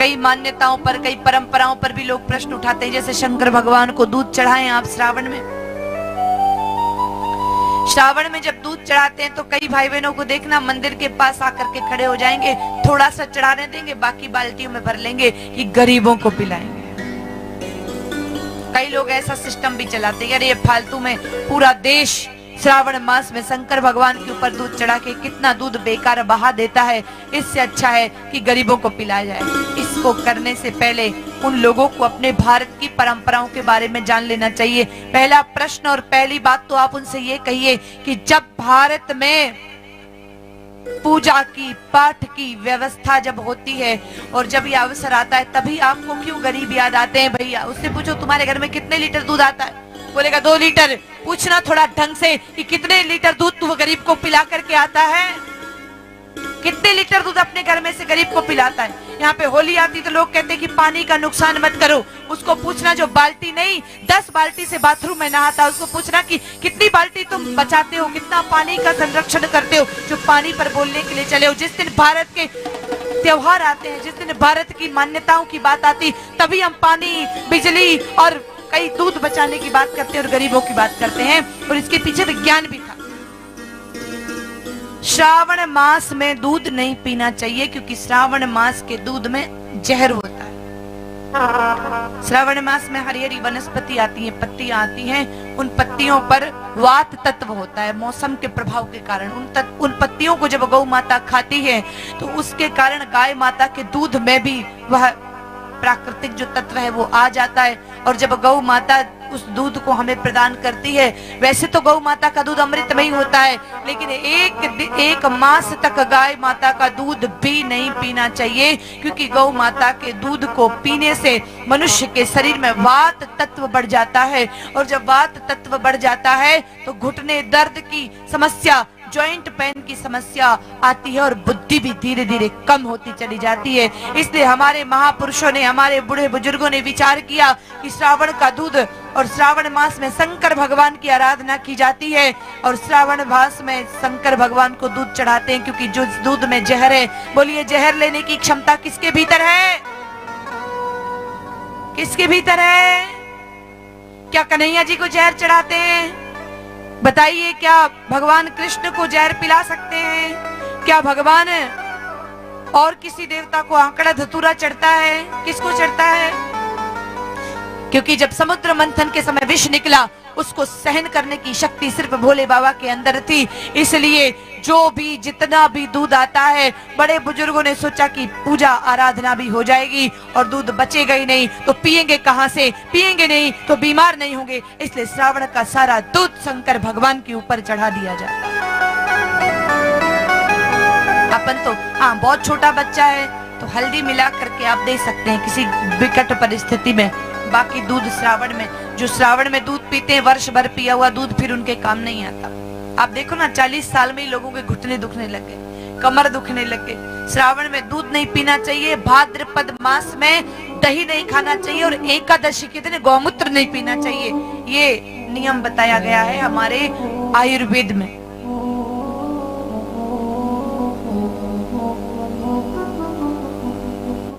कई मान्यताओं पर, कई परंपराओं पर भी लोग प्रश्न उठाते हैं। जैसे शंकर भगवान को दूध चढ़ाएं आप श्रावण में। श्रावण में जब दूध चढ़ाते हैं तो कई भाई बहनों को देखना मंदिर के पास आकर के खड़े हो जाएंगे, थोड़ा सा चढ़ाने देंगे, बाकी बाल्टियों में भर लेंगे कि गरीबों को पिलाएंगे। कई लोग ऐसा सिस्टम भी चलाते हैं, अरे ये फालतू में पूरा देश श्रावण मास में शंकर भगवान के ऊपर दूध चढ़ा के कितना दूध बेकार बहा देता है, इससे अच्छा है कि गरीबों को पिलाया जाए। इसको करने से पहले उन लोगों को अपने भारत की परंपराओं के बारे में जान लेना चाहिए। पहला प्रश्न और पहली बात तो आप उनसे ये कहिए कि जब भारत में पूजा की, पाठ की व्यवस्था जब होती है और जब ये अवसर आता है, तभी आपको क्यों गरीब याद आते हैं? भैया उससे पूछो तुम्हारे घर में कितने लीटर दूध आता है, बोलेगा 2 लीटर। पूछना थोड़ा ढंग से कि कितने लीटर दूध तू गरीब को पिला करके आता है, कितने लीटर दूध अपने घर में से गरीब को पिलाता है। यहाँ पे होली आती तो लोग कहते हैं कि पानी का नुकसान मत करो। उसको पूछना जो बाल्टी नहीं 10 बाल्टी से बाथरूम में नहाता है, उसको पूछना कि कितनी बाल्टी तुम बचाते हो, कितना पानी का संरक्षण करते हो, जो पानी पर बोलने के लिए चले हो। जिस दिन भारत के त्योहार आते हैं, जिस दिन भारत की मान्यताओं की बात आती, तभी हम पानी, बिजली और कई दूध बचाने की बात करते हैं और गरीबों की बात करते हैं। और इसके पीछे विज्ञान भी था। श्रावण मास में दूध नहीं पीना चाहिए क्योंकि श्रावण मास के दूध में जहर होता है। श्रावण मास में हरी हरी वनस्पति आती है, पत्तियां आती हैं, उन पत्तियों पर वात तत्व होता है। मौसम के प्रभाव के कारण उन पत्तियों को जब गौ माता खाती है तो उसके कारण गाय माता के दूध में भी वह प्राकृतिक जो तत्व है वो आ जाता है। और जब गौ माता उस दूध को हमें प्रदान करती है, वैसे तो गौ माता का दूध अमृतमय होता है, लेकिन एक मास तक गाय माता का दूध भी नहीं पीना चाहिए क्योंकि गौ माता के दूध को पीने से मनुष्य के शरीर में वात तत्व बढ़ जाता है। और जब वात तत्व बढ़ जाता है तो घुटने दर्द की समस्या, जॉइंट पेन की समस्या आती है और बुद्धि भी धीरे धीरे कम होती चली जाती है। इसलिए हमारे महापुरुषों ने, हमारे बूढ़े बुजुर्गों ने विचार किया कि श्रावण का दूध, और श्रावण मास में शंकर भगवान की आराधना की जाती है और श्रावण मास में शंकर भगवान को दूध चढ़ाते हैं क्योंकि जो दूध में जहर है, बोलिए जहर लेने की क्षमता किसके भीतर है? किसके भीतर है? क्या कन्हैया जी को जहर चढ़ाते हैं? बताइए, क्या भगवान कृष्ण को जहर पिला सकते हैं? क्या भगवान और किसी देवता को आंकड़ा धतूरा चढ़ता है? किसको चढ़ता है? क्योंकि जब समुद्र मंथन के समय विष निकला, उसको सहन करने की शक्ति सिर्फ भोले बाबा के अंदर थी। इसलिए जो भी जितना भी दूध आता है, बड़े बुजुर्गों ने सोचा कि पूजा आराधना भी हो जाएगी और दूध बचेगा ही नहीं तो पिएंगे कहां से? पिएंगे नहीं तो बीमार नहीं होंगे। इसलिए श्रावण का सारा दूध शंकर भगवान के ऊपर चढ़ा दिया जाता है। अपन तो हाँ, बहुत छोटा बच्चा है तो हल्दी मिला करके आप दे सकते हैं किसी विकट परिस्थिति में। बाकी दूध श्रावण में, जो श्रावण में दूध पीते हैं, वर्ष भर पिया हुआ दूध फिर उनके काम नहीं आता। आप देखो ना, 40 साल में ही लोगों के घुटने दुखने लग गए, कमर दुखने लग गए। श्रावण में दूध नहीं पीना चाहिए, भाद्रपद मास में दही नहीं खाना चाहिए और एकादशी के दिन गौमूत्र नहीं पीना चाहिए। ये नियम बताया गया है हमारे आयुर्वेद में।